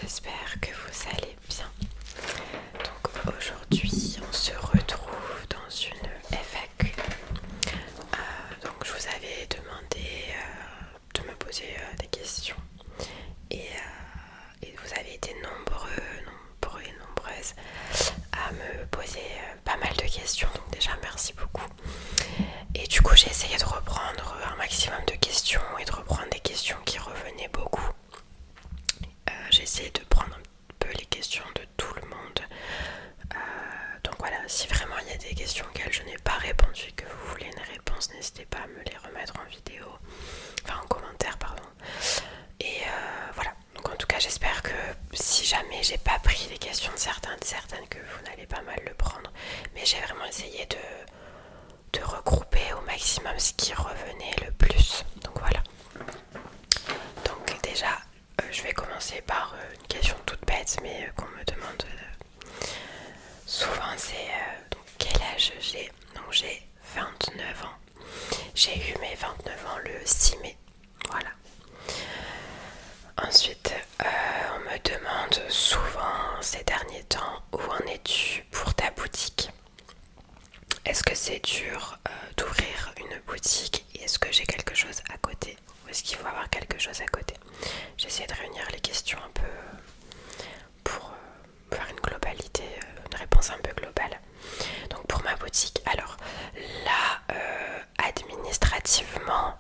j'espère que vous allez bien. Donc aujourd'hui on se retrouve dans une FAQ. Donc je vous avais demandé de me poser des questions et vous avez été nombreux et nombreuses à me poser pas mal de questions, donc déjà merci beaucoup. Et du coup j'ai essayé de reprendre un maximum de questions et de reprendre des questions qui revenaient beaucoup. J'ai essayé de prendre un peu les questions de tout le monde. Donc voilà, si vraiment il y a des questions auxquelles je n'ai pas répondu et que vous voulez une réponse, n'hésitez pas à me les remettre en vidéo, enfin en commentaire pardon. Et voilà, donc en tout cas j'espère que si jamais j'ai pas pris les questions de certaines que vous n'allez pas mal le prendre, mais j'ai vraiment essayé de regrouper au maximum ce qui revenait le plus. Donc voilà. Donc déjà je vais commencer par une question toute bête mais qu'on me demande souvent, c'est donc quel âge j'ai. Donc j'ai 29 ans. J'ai eu mes 29 ans le 6 mai. Voilà. Ensuite, on me demande souvent ces derniers temps où en es-tu pour ta boutique. Est-ce que c'est dur d'ouvrir une boutique et est-ce que j'ai quelque chose à côté ou est-ce qu'il faut avoir quelque chose à côté? J'essaie de réunir les questions un peu pour faire une globalité, une réponse un peu globale. Donc pour ma boutique, alors là administrativement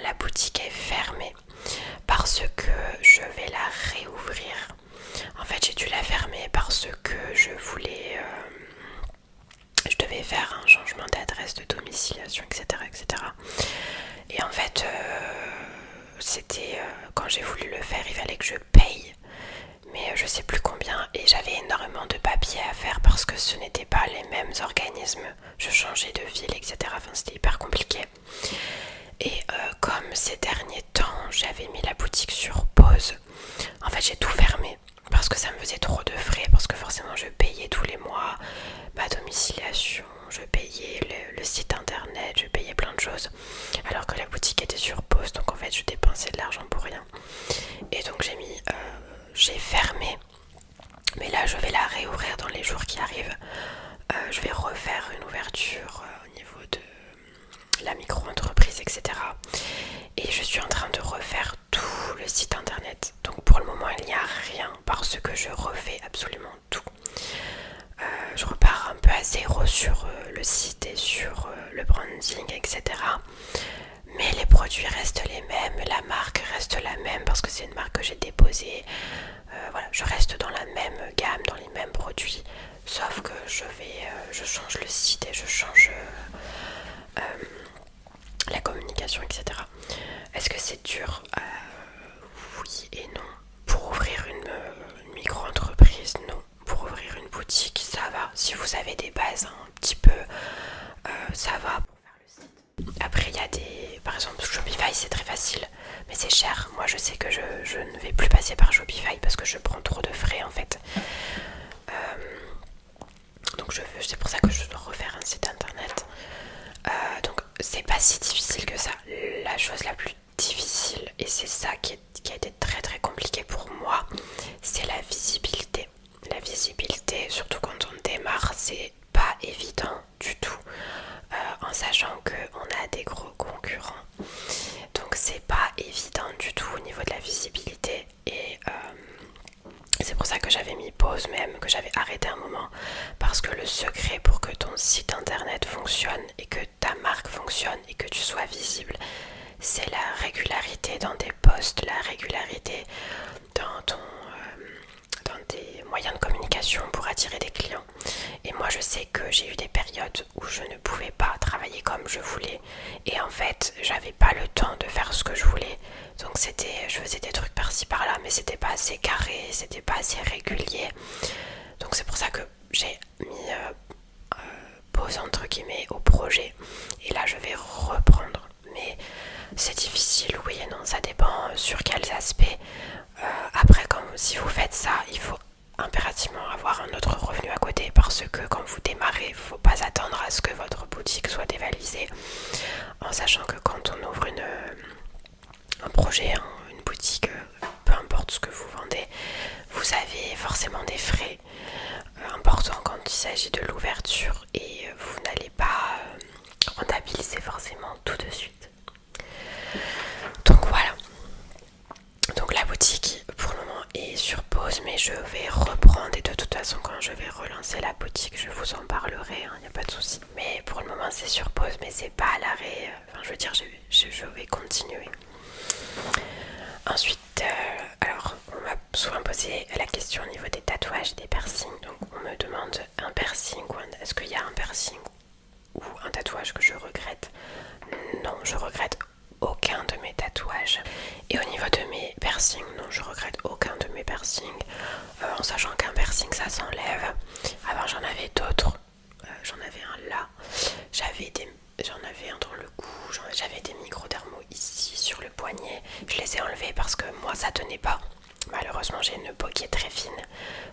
la boutique est fermée parce que je vais la réouvrir. En fait j'ai dû la fermer parce que je voulais je devais faire un changement d'adresse, de domiciliation, etc. Et en fait c'était quand j'ai voulu le faire, il fallait que je paye, mais je sais plus combien, et j'avais énormément de papiers à faire parce que ce n'étaient pas les mêmes organismes, je changeais de ville, etc. Enfin c'était hyper compliqué. Et comme ces derniers temps j'avais mis la boutique sur pause, en fait j'ai tout fermé parce que ça me faisait trop de frais, parce que forcément je payais tous les mois ma domiciliation, je payais le site internet, je payais plein de choses alors que la boutique était sur pause, donc en fait je dépensais de l'argent pour rien. Et donc j'ai fermé, mais là je vais la réouvrir dans les jours qui arrivent. Je vais refaire une ouverture au niveau de la micro-entreprise, etc. Et je suis en train de refaire tout le site internet. Donc pour le moment il n'y a rien parce que je refais absolument tout. Je repars un peu à zéro sur le site et sur le branding, etc. Mais les produits restent les mêmes, la marque reste la même parce que c'est une marque que j'ai déposée. Voilà, je reste dans la même gamme, dans les mêmes produits, sauf que je change le site et je change la communication, etc. Est-ce que c'est dur? Oui et non. Pour ouvrir une micro-entreprise, non. Pour ouvrir une boutique, ça va. Si vous avez des bases un petit peu, ça va pour faire le site. Après, il y a des... Par exemple, Shopify, c'est très facile, mais c'est cher. Moi, je sais que je ne vais plus passer par Shopify parce que je prends trop de frais, en fait. Donc, c'est pour ça que je dois refaire un site internet. Donc, c'est pas si difficile que ça. La chose la plus difficile, et c'est ça qui a été très très compliqué pour moi, c'est la visibilité. La visibilité, surtout quand on démarre, c'est pas évident du tout, en sachant qu'on a des gros concurrents. Donc c'est pas évident du tout au niveau de la visibilité, et c'est pour ça que j'avais mis pause, même que j'avais arrêté un moment, parce que le secret pour que ton site internet fonctionne et que ta marque fonctionne et que tu sois visible, c'est la régularité dans tes posts, la régularité dans tes moyens de communication pour attirer des clients. Et moi je sais que j'ai eu des périodes où je ne pouvais pas travailler comme je voulais, et en fait j'avais pas le temps de faire ce que je voulais. Donc je faisais des trucs par-ci par-là, mais c'était pas assez carré, c'était pas assez régulier. Donc c'est pour ça que j'ai mis pause entre guillemets au projet, et là je vais reprendre. Mais c'est difficile, oui et non, ça dépend sur quels aspects. Après, si vous faites ça, il faut impérativement avoir un autre revenu à côté, parce que quand vous démarrez, il ne faut pas attendre à ce que votre boutique soit dévalisée, en sachant que quand on ouvre un projet, une boutique, peu importe ce que vous vendez, s'agit de l'ouverture et vous n'allez pas rentabiliser forcément tout de suite. Donc voilà. Donc la boutique pour le moment est sur pause, mais je vais reprendre et de toute façon quand je vais relancer la boutique je vous en parlerai, il n'y a pas de souci. Mais pour le moment c'est sur pause, mais c'est pas à l'arrêt, enfin je veux dire je vais continuer. Ensuite, alors on m'a souvent posé la question au niveau des tatouages et des piercings. Donc on me demande un piercing, est-ce qu'il y a un piercing ou un tatouage que je regrette? Non, je regrette aucun de mes tatouages. Et au niveau de mes piercings, non, je regrette aucun de mes piercings. En sachant qu'un piercing ça s'enlève. Avant j'en avais d'autres. J'en avais un là. J'en avais un dans le cou. J'avais des microdermos ici sur le poignet. Je les ai enlevés parce que moi ça tenait pas. Malheureusement j'ai une peau qui est très fine.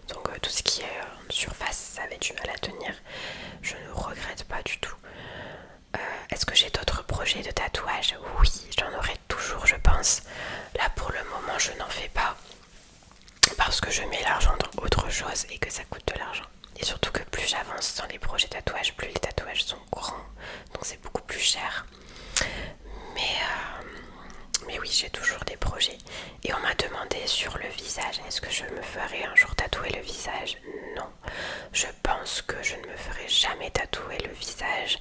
Donc tout ce qui est en surface ça avait du mal à tenir. Je ne regrette pas du tout. Est-ce que j'ai d'autres projets de tatouage? Oui, j'en aurai toujours je pense. Là pour le moment je n'en fais pas. Parce que je mets l'argent dans autre chose et que ça coûte de l'argent. Et surtout que plus j'avance dans les projets tatouages, plus les tatouages sont grands. Donc c'est beaucoup plus cher. Mais oui, j'ai toujours des projets. Et on m'a demandé sur le visage, est-ce que je me ferai un jour tatouer le visage? Non. Je pense que je ne me ferai jamais tatouer le visage.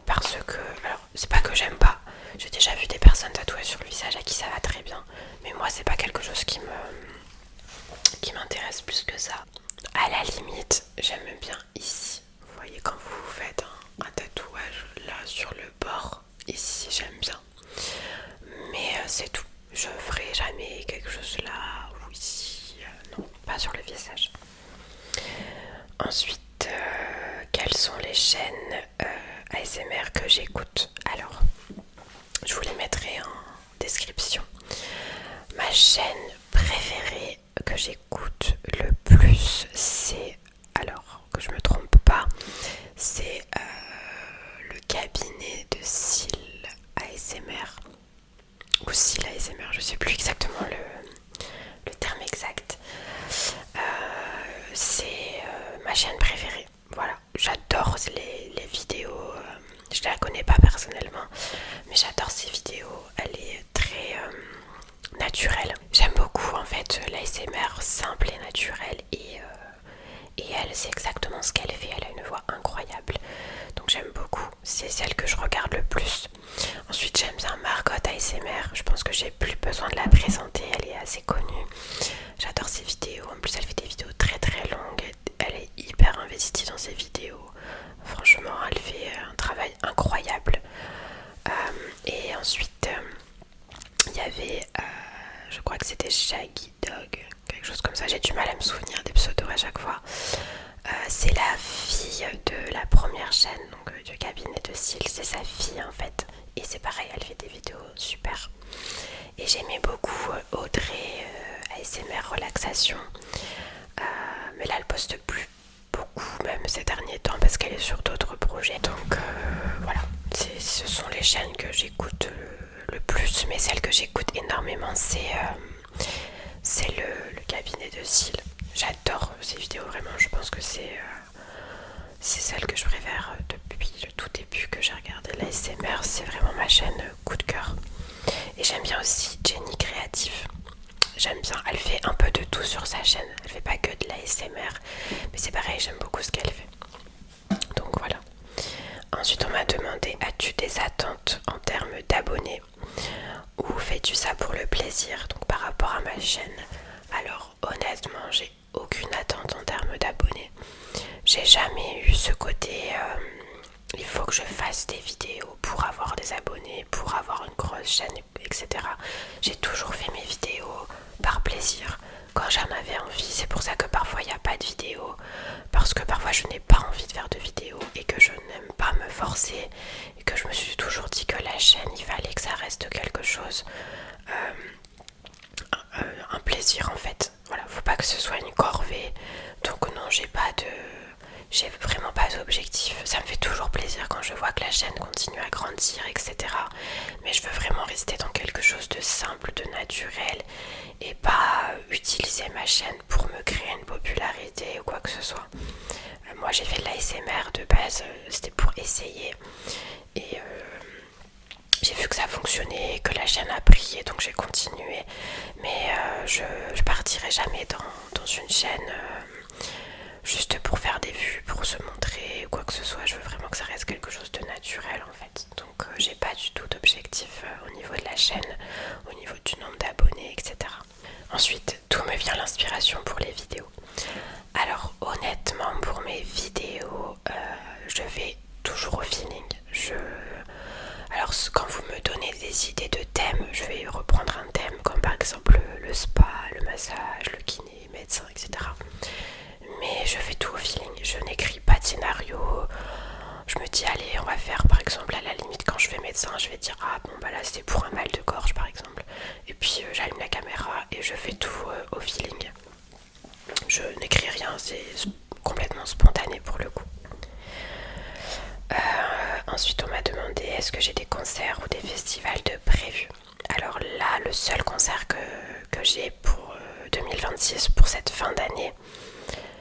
Parce que, alors c'est pas que j'aime pas. J'ai déjà vu des personnes tatouées sur le visage à qui ça va très bien. Mais moi c'est pas quelque chose qui m'intéresse plus que ça. À la limite, j'aime bien ici. Vous voyez quand vous faites un tatouage là sur le bord, ici j'aime bien. Mais c'est tout. Je ferai jamais quelque chose là ou ici. Non, pas sur le visage. Ensuite, quelles sont les chaînes ASMR que j'écoute? Alors, je vous les mettrai en description. Ma chaîne préférée que j'écoute le plus, c'est, alors que je me trompe pas, c'est le cabinet de Syl ASMR ou Syl ASMR, je sais plus exactement le terme exact. C'est ma chaîne préférée. Voilà, j'adore les vidéos. Je la connais pas personnellement, mais j'adore ses vidéos. Elle est très naturelle. J'aime beaucoup en fait l'ASMR simple et naturelle et elle c'est exactement ce qu'elle fait. Elle a une voix incroyable. Donc j'aime beaucoup. C'est celle que je regarde le plus. Ensuite j'aime bien Margot ASMR. Je pense que j'ai plus besoin de la présenter. Elle est assez connue. J'adore ses vidéos. En plus elle fait des vidéos très très longues. Elle est hyper investie dans ses vidéos. Franchement elle fait un travail incroyable. Et ensuite il y avait je crois que c'était Shaggy Dog, quelque chose comme ça, j'ai du mal à me souvenir des pseudos à chaque fois. C'est la fille de la première chaîne, donc du cabinet de Syl, c'est sa fille en fait. Et c'est pareil, elle fait des vidéos super. Et j'aimais beaucoup Audrey ASMR Relaxation. Mais là elle poste plus beaucoup même ces derniers temps parce qu'elle est sur d'autres projets. Donc voilà, ce sont les chaînes que j'écoute le plus, mais celle que j'écoute énormément c'est le cabinet de Syl. J'adore ces vidéos vraiment, je pense que c'est celle que je préfère depuis le tout début que j'ai regardé l'ASMR, c'est vraiment ma chaîne coup de cœur. Et j'aime bien aussi Jenny Créative. J'aime bien, elle fait un peu de tout sur sa chaîne, elle fait pas que de l'ASMR, mais c'est pareil, j'aime beaucoup ce qu'elle fait. Donc voilà. Ensuite on m'a demandé, as-tu des attentes en termes d'abonnés ou fais-tu ça pour le plaisir? Donc par rapport à ma chaîne, alors honnêtement j'ai aucune attente en termes d'abonnés. J'ai jamais eu ce côté il faut que je fasse des vidéos pour avoir des abonnés, pour avoir une grosse chaîne, etc. J'ai toujours fait mes vidéos par plaisir, quand j'en avais envie. C'est pour ça que parfois il n'y a pas de vidéos, parce que parfois je n'ai pas envie de faire de vidéos et que je n'aime pas me forcer et que je me suis toujours dit que la chaîne il fallait que ça reste quelque chose, un plaisir en fait. Voilà, faut pas que ce soit une corvée. Donc non, j'ai vraiment pas d'objectif. Ça me fait toujours plaisir quand je vois que la chaîne continue à grandir, etc. Mais je veux vraiment rester dans quelque chose de simple, de naturel et pas utiliser ma chaîne pour me créer une popularité ou quoi que ce soit. Moi j'ai fait de l'ASMR de base, c'était pour essayer. Et j'ai vu que ça fonctionnait, que la chaîne a pris, et donc j'ai continué. Mais je partirai jamais dans une chaîne juste pour faire des vues, pour se montrer ou quoi que ce soit. Je veux vraiment que ça reste quelque chose de naturel en fait. Donc j'ai pas du tout d'objectif au niveau de la chaîne, au niveau du nombre d'abonnés, etc. Ensuite, d'où me vient l'inspiration pour les vidéos? Alors honnêtement, pour mes vidéos, je vais toujours au feeling. Alors quand vous me donnez des idées de thèmes, je vais reprendre un thème comme par exemple le spa, le massage, le kiné, médecin, etc. Mais je fais tout au feeling, je n'écris pas de scénario. Je me dis allez, on va faire par exemple à la limite quand je fais médecin, je vais dire ah bon bah là c'est pour un mal de gorge par exemple. Et puis j'allume la caméra et je fais tout au feeling. Je n'écris rien, c'est complètement spontané pour le coup. Ensuite on m'a demandé est-ce que j'ai des concerts ou des festivals de prévus. Alors là le seul concert que j'ai pour 2026 pour cette fin d'année,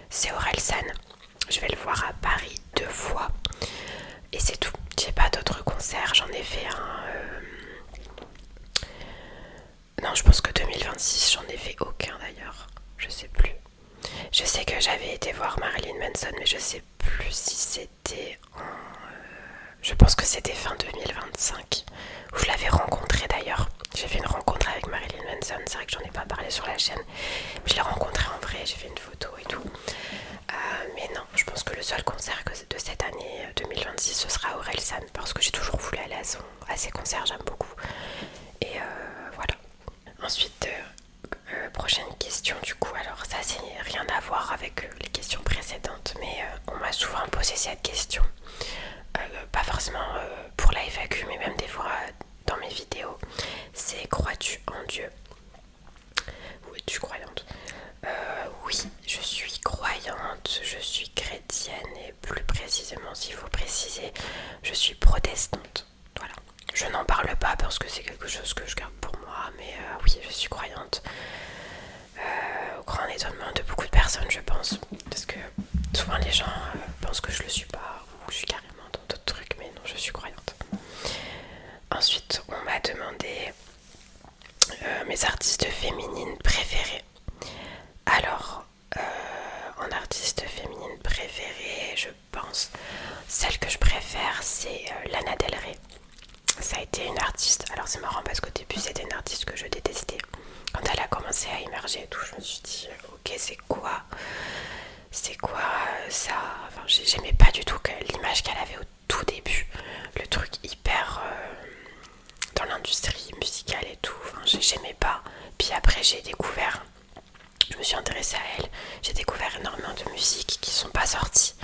c'est Orelsan. Je vais le voir à Paris 2 fois. Et c'est tout. J'ai pas d'autres concerts. J'en ai fait un. Non, je pense que 2026, j'en ai fait aucun d'ailleurs. Je sais plus. Je sais que j'avais été voir Marilyn Manson, mais je sais plus si c'était en. Je pense que c'était fin 2025. Où je l'avais rencontré d'ailleurs. J'ai fait une rencontre avec Marilyn Manson. C'est vrai que j'en ai pas parlé sur la chaîne. Mais je l'ai rencontré en vrai. J'ai fait une photo et tout. Mais non, je pense que le seul concert de cette année 2026 ce sera Orelsan parce que j'ai toujours voulu aller à ses concerts, j'aime beaucoup. Et voilà. Ensuite, prochaine question du coup. Alors ça c'est rien à voir avec les questions précédentes, mais on m'a souvent posé cette question. Pas forcément pour la FAQ, mais même des fois dans mes vidéos. C'est crois-tu en Dieu? Ou es-tu croyante? Oui, je suis croyante, je suis chrétienne et plus précisément, s'il faut préciser, je suis protestante. Voilà. Je n'en parle pas parce que c'est quelque chose que je garde pour moi, mais oui, je suis croyante. Au grand étonnement de beaucoup de personnes, je pense, parce que souvent les gens pensent que je le suis pas ou je suis carrément dans d'autres trucs, mais non, je suis croyante. Ensuite, on m'a demandé mes artistes féminines préférées. Alors, en artiste féminine préférée, je pense, celle que je préfère, c'est Lana Del Rey. Ça a été une artiste, alors c'est marrant parce qu'au début c'était une artiste que je détestais. Quand elle a commencé à émerger et tout, je me suis dit, ok, c'est quoi ça? Enfin, j'aimais pas du tout l'image qu'elle avait au tout début, le truc hyper dans l'industrie musicale et tout, enfin, j'aimais pas. Puis après j'ai découvert, je me suis intéressée à elle, j'ai découvert énormément de musiques qui sont pas sorties,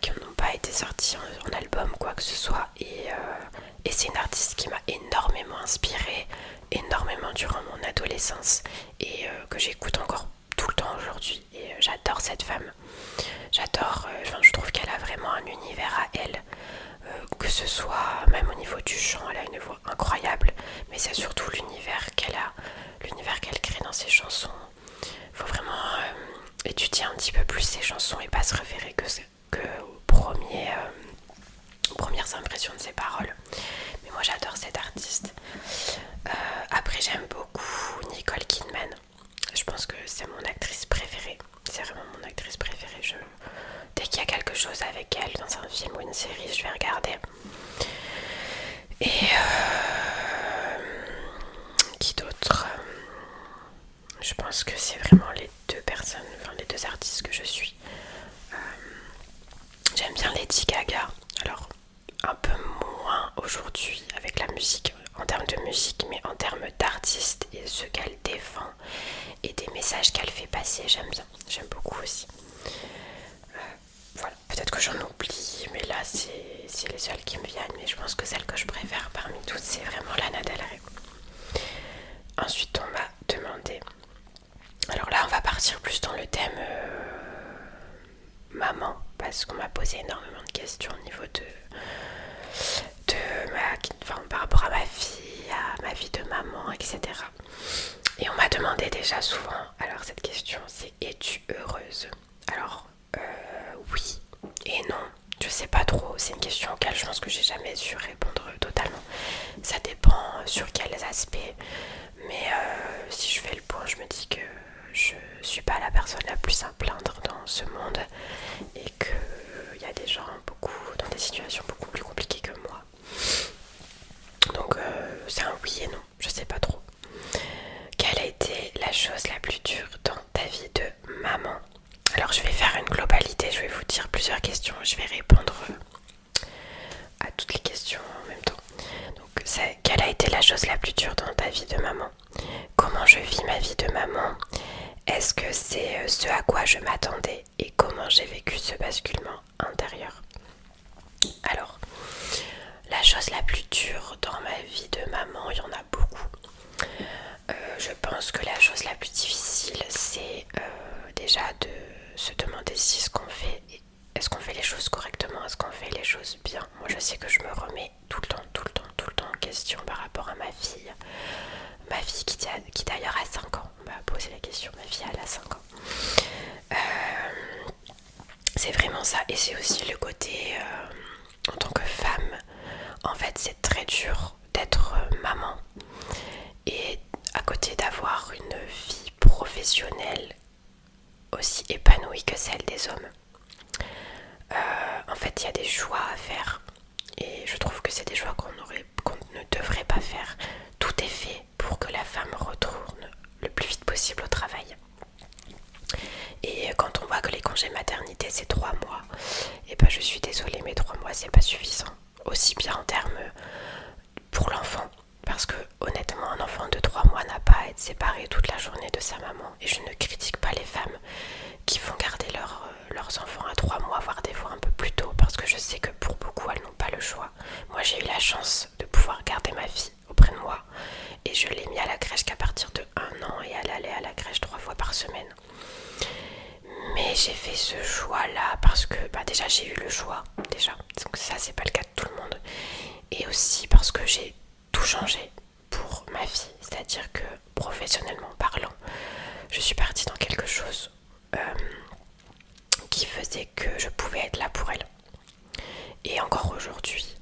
qui n'ont pas été sorties en album, quoi que ce soit, et c'est une artiste qui m'a énormément inspirée, énormément durant mon adolescence, et que j'écoute encore tout le temps aujourd'hui, et j'adore cette femme. J'adore, je trouve qu'elle a vraiment un univers à elle, que ce soit même au niveau du chant, elle a une voix incroyable, mais c'est surtout l'univers qu'elle a, l'univers qu'elle crée dans ses chansons. Faut vraiment étudier un petit peu plus ses chansons et pas se référer que aux premières impressions de ses paroles. Mais moi j'adore cette artiste. Après j'aime beaucoup Nicole Kidman. Je pense que c'est mon actrice préférée. C'est vraiment mon actrice préférée. Dès qu'il y a quelque chose avec elle dans un film ou une série, je vais regarder. Et qui d'autre? Je pense que c'est vraiment les deux personnes, enfin les deux artistes que je suis. J'aime bien Lady Gaga. Alors un peu moins aujourd'hui avec la musique, en termes de musique, mais en termes d'artiste et ce qu'elle défend et des messages qu'elle fait passer, j'aime bien. J'aime beaucoup aussi. Voilà, peut-être que j'en oublie, mais là c'est les seules qui me viennent, mais je pense que celle que je préfère parmi toutes, c'est vraiment Lana Del Rey. Ensuite on m'a demandé, alors là on va partir plus dans le thème maman, parce qu'on m'a posé énormément de questions au niveau par rapport à ma vie de maman, etc. Et on m'a demandé déjà souvent, alors cette question c'est es-tu heureuse? Alors oui, sais pas trop, c'est une question auquel je pense que j'ai jamais su répondre totalement. Ça dépend sur quels aspects, mais si je fais le point, je me dis que je suis pas la personne la plus à plaindre dans ce monde et qu'il y a des gens dans des situations beaucoup plus compliquées que moi. Donc c'est un oui et non, je sais pas trop. Quelle a été la chose la plus dure dans ta vie de maman? Alors je vais faire une globalité, je vais vous dire plusieurs questions, je vais répondre à toutes les questions en même temps. Donc quelle a été la chose la plus dure dans ta vie de maman? Comment je vis ma vie de maman? Est-ce que c'est ce à quoi je m'attendais? Et comment j'ai vécu ce basculement intérieur? Alors, la chose la plus dure dans ma vie de maman, il y en a beaucoup. Je pense que la chose la plus difficile, c'est déjà de se demander si ce qu'on fait, est-ce qu'on fait les choses correctement, est-ce qu'on fait les choses bien. Moi je sais que je me remets tout le temps en question par rapport à ma fille. Ma fille qui d'ailleurs a 5 ans, on m'a posé la question, ma fille elle a 5 ans. C'est vraiment ça, et c'est aussi le côté en tant que femme, en fait c'est très dur d'être maman et à côté d'avoir une vie professionnelle aussi épanouie que celle des hommes. En fait il y a des choix à faire et je trouve que c'est des choix qu'on ne devrait pas faire. Tout est fait pour que la femme retourne le plus vite possible au travail. Et quand on voit que les congés maternité c'est 3 mois, et ben je suis désolée mais 3 mois c'est pas suffisant. Aussi bien en termes pour l'enfant, parce que honnêtement un enfant de 3 mois n'a pas à être séparé toute la journée de sa maman. Et je ne critique pas les femmes qui font garder leurs enfants à 3 mois, voire des fois un peu plus tôt, parce que je sais que pour beaucoup elles n'ont pas le choix. Moi j'ai eu la chance de pouvoir garder ma fille auprès de moi et je l'ai mis à la crèche qu'à partir de 1 an et elle allait à la crèche 3 fois par semaine. Mais j'ai fait ce choix là parce que déjà j'ai eu le choix déjà, donc ça c'est pas le cas de tout le monde, et aussi parce que j'ai tout changé pour ma fille, c'est-à-dire que professionnellement parlant je suis partie dans quelque chose qui faisait que je pouvais être là pour elle. Et encore aujourd'hui,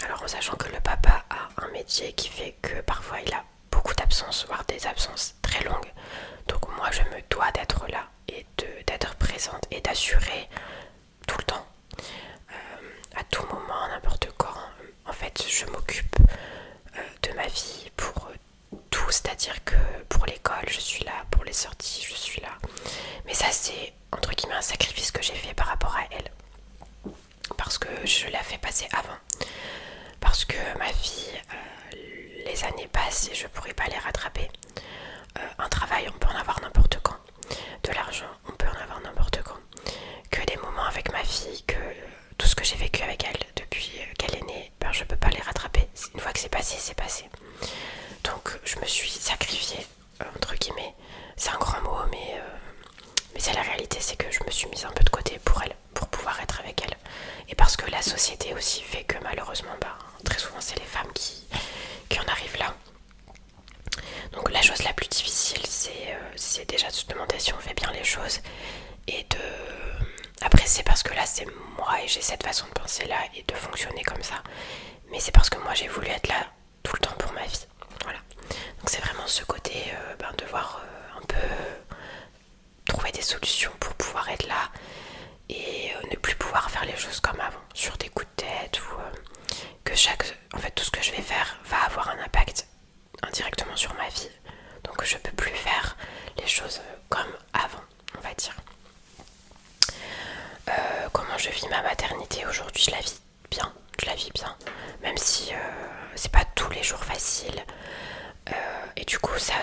alors en sachant que le papa a un métier qui fait que parfois il a beaucoup d'absences, voire des absences très longues, donc moi je me dois d'être là et d'être présente et d'assurer tout le temps, à tout moment, n'importe quand. En fait je m'occupe de ma vie pour tout, c'est-à-dire que pour l'école je suis là, pour les sorties je suis là, mais ça c'est entre guillemets un sacrifice que j'ai fait par rapport à elle, parce que je l'ai fait passer avant, parce que ma fille, les années passent et je pourrais pas les rattraper. Un travail on peut en avoir n'importe quand, de l'argent on peut en avoir n'importe quand, que des moments avec ma fille, que tout ce que j'ai vécu avec elle depuis qu'elle est née, je peux pas les rattraper. Une fois que c'est passé, c'est passé. Donc je me suis sacrifiée, entre guillemets, c'est un grand mot, mais c'est la réalité, c'est que je me suis mise un peu de côté pour elle, pour pouvoir être avec elle. Et parce que la société aussi fait que malheureusement, très souvent c'est les femmes qui en arrivent là. Donc la chose la plus difficile, c'est déjà de se demander si on fait bien les choses. Et après c'est parce que là c'est moi et j'ai cette façon de penser là et de fonctionner comme ça. Mais c'est parce que moi j'ai voulu être là tout le temps pour ma vie. Voilà. Donc c'est vraiment ce côté devoir un peu trouver des solutions pour pouvoir être là et ne plus pouvoir faire les choses comme avant, sur des coups de tête, ou que en fait tout ce que je vais faire va avoir un impact indirectement sur ma vie. Donc je peux plus faire les choses comme avant, on va dire. Comment je vis ma maternité aujourd'hui? Je la vis bien, même si c'est pas tous les jours facile. Et du coup ça,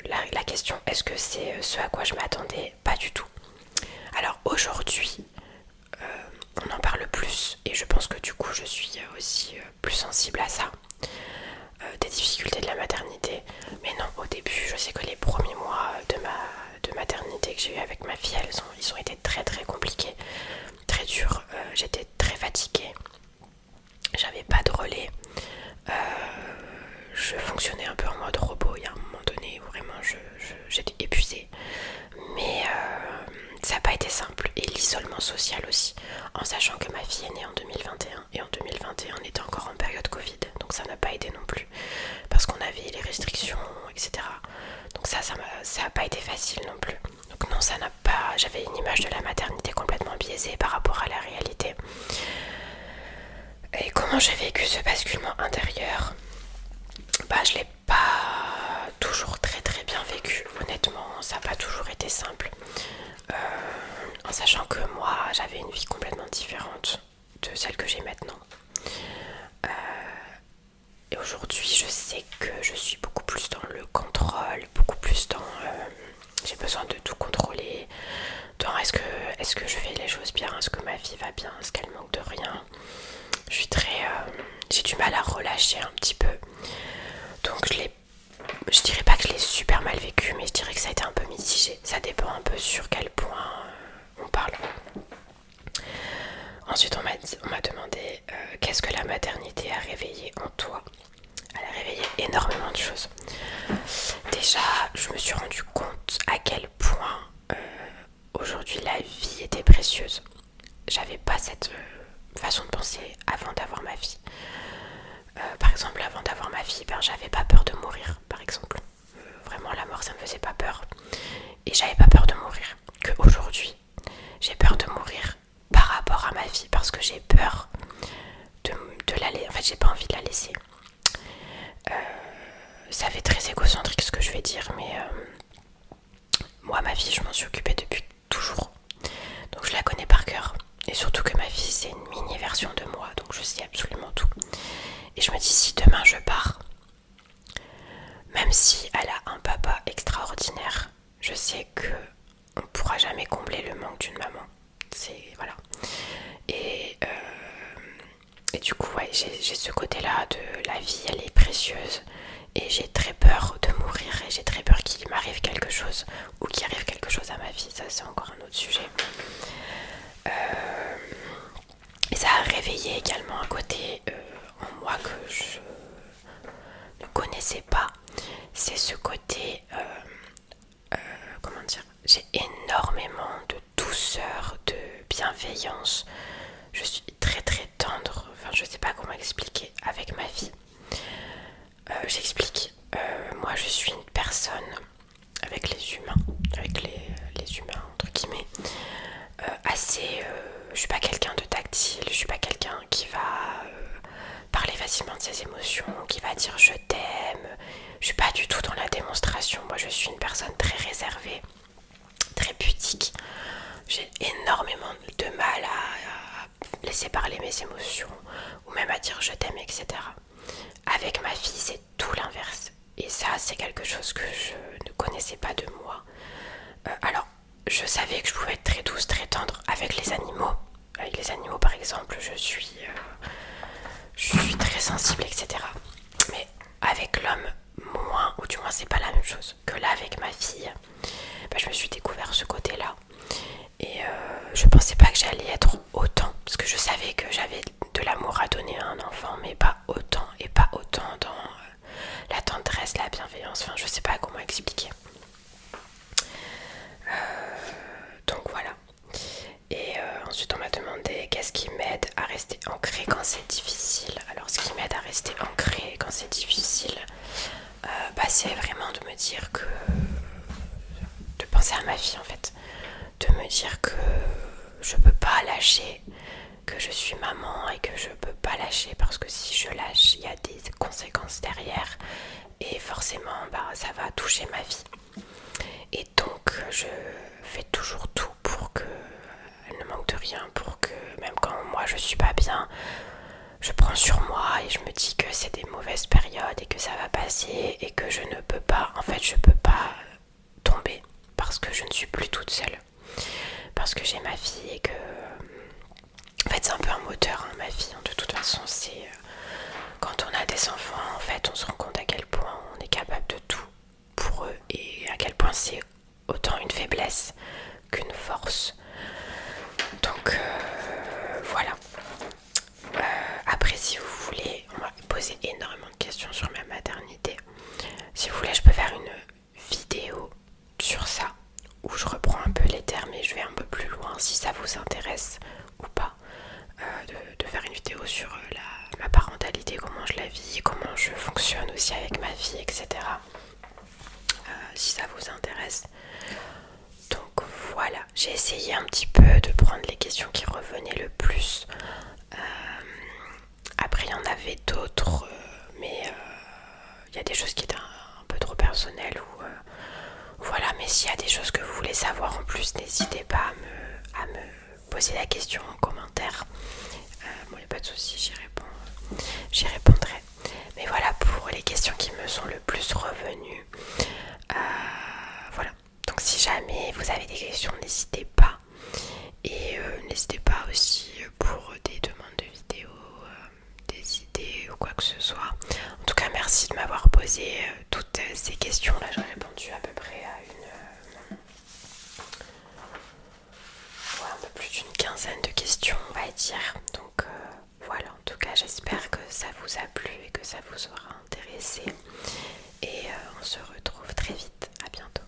la question est-ce que c'est ce à quoi je m'attendais? Pas du tout. Alors aujourd'hui on en parle plus et je pense que du coup je suis aussi plus sensible à ça, des difficultés de la maternité. Mais non, au début je sais que les premiers mois de maternité que j'ai eu avec ma fille, ils ont été très très compliqués, très durs. J'étais très fatiguée, j'avais pas de relais, je fonctionnais un peu en mode robot. Il y a un moment donné où vraiment j'étais épuisée, mais ça n'a pas été simple. Et l'isolement social sachant que ma fille est née en 2021 et en 2021 on était encore en période Covid, donc ça n'a pas aidé non plus parce qu'on avait les restrictions, etc. Donc ça a pas été facile non plus. Donc non, ça n'a pas, j'avais une image de la maternité complètement biaisée par rapport à la réalité. Et comment j'ai vécu ce basculement intérieur? Je l'ai pas toujours très très bien vécu, honnêtement, ça n'a pas toujours été simple. En sachant que moi j'avais une vie complètement différente de celle que j'ai maintenant. Et aujourd'hui je sais que je suis beaucoup plus dans le contrôle, beaucoup plus dans j'ai besoin de tout contrôler, dans est-ce que je fais les choses bien, est-ce que ma vie va bien, est-ce qu'elle manque de rien. Je suis très j'ai du mal à relâcher un petit peu. Donc je dirais pas que je l'ai super mal vécu, mais je dirais que ça a été un peu mitigé. Ça dépend un peu sur quel point on parle. Ensuite on m'a demandé qu'est-ce que la maternité a réveillé en toi. Elle a réveillé énormément de choses. Déjà, je me suis rendu compte à quel point aujourd'hui la vie était précieuse. J'avais pas cette façon de penser avant d'avoir ma fille. Par exemple, avant d'avoir ma fille, j'avais pas peur de mourir, par exemple. Vraiment, la mort, ça me faisait pas peur. Et j'avais pas peur de mourir. Qu'aujourd'hui, j'ai peur de mourir par rapport à ma fille, parce que j'ai peur de la laisser. En fait, j'ai pas envie de la laisser. Ça fait très égocentrique ce que je vais dire, mais moi, ma fille, je m'en suis occupée depuis toujours. Donc je la connais par cœur. Et surtout que ma fille, c'est une mini-version de moi, donc je sais absolument tout. Et je me dis, si demain je pars, même si elle a un papa extraordinaire, je sais que on pourra jamais combler le manque d'une maman. C'est voilà. Et du coup, ouais, j'ai ce côté-là de la vie, elle est précieuse. Et j'ai très peur de mourir et j'ai très peur qu'il m'arrive quelque chose ou qu'il arrive quelque chose à ma vie. Ça, c'est encore un autre sujet. Et ça a réveillé également un côté en moi que je ne connaissais pas. C'est ce côté, comment dire, j'ai énormément de douceur, de bienveillance. Je suis très très tendre, enfin je sais pas comment expliquer avec ma vie. J'explique, moi je suis une personne avec les humains, avec les humains entre guillemets, assez, je suis pas quelqu'un de tactile, je suis pas quelqu'un qui va parler facilement de ses émotions, qui va dire je t'aime, je suis pas du tout dans la démonstration, moi je suis une personne très réservée, très pudique, j'ai énormément de mal à laisser parler mes émotions, ou même à dire je t'aime, etc. Avec ma fille, c'est tout l'inverse. Et ça, c'est quelque chose que je ne connaissais pas de moi. Alors, je savais que je pouvais être très douce, très tendre avec les animaux. Avec les animaux, par exemple, je suis très sensible, etc. Mais avec l'homme, moins, ou du moins, c'est pas la même chose. Que là, avec ma fille, je me suis découvert ce côté-là. Et je pensais pas que j'allais être autant. Parce que je savais que j'avais de l'amour à donner à un enfant, mais pas autant. Et pas autant dans la tendresse, la bienveillance. Enfin, je sais pas comment expliquer. Donc voilà. Et ensuite on m'a demandé qu'est-ce qui m'aide à rester ancrée quand c'est difficile. Alors ce qui m'aide à rester ancrée quand c'est difficile, c'est vraiment de me dire que... de penser à ma fille en fait. De me dire que je peux pas lâcher, que je suis maman et que je peux pas lâcher parce que si je lâche, il y a des conséquences derrière et forcément ça va toucher ma vie. Et donc je fais toujours tout pour qu'elle ne manque de rien, pour que même quand moi je suis pas bien, je prends sur moi et je me dis que c'est des mauvaises périodes et que ça va passer et que je ne peux pas, en fait je peux pas tomber parce que je ne suis plus toute seule. Parce que j'ai ma fille et que... En fait c'est un peu un moteur, hein, ma fille, de toute façon c'est... Quand on a des enfants, en fait on se rend compte à quel point on est capable de tout pour eux et à quel point c'est autant une faiblesse qu'une force. Donc voilà. Après si vous voulez, on m'a posé énormément de questions sur ma maternité. Si vous voulez je peux faire une vidéo sur ça où je reprends un peu les termes et je vais un peu plus loin si ça vous intéresse ou pas. si ça vous intéresse. Donc voilà, j'ai essayé un petit peu de prendre les questions qui revenaient le plus. Après il y en avait d'autres, mais il y a des choses qui étaient un peu trop personnelles ou voilà, mais s'il y a des choses que vous voulez savoir en plus, n'hésitez pas à me poser la question en commentaire. Bon, il n'y a pas de souci, j'y répondrai. Mais voilà pour les questions qui me sont le plus revenues. Voilà, donc si jamais vous avez des questions, n'hésitez pas. Et n'hésitez pas aussi pour des demandes de vidéos, des idées ou quoi que ce soit. En tout cas, merci de m'avoir posé toutes ces questions. Là, j'ai répondu à peu près à un peu plus d'une quinzaine de questions, on va dire. Donc voilà, en tout cas, j'espère que ça vous a plu et que ça vous aura intéressé. Et on se retrouve très vite. À bientôt.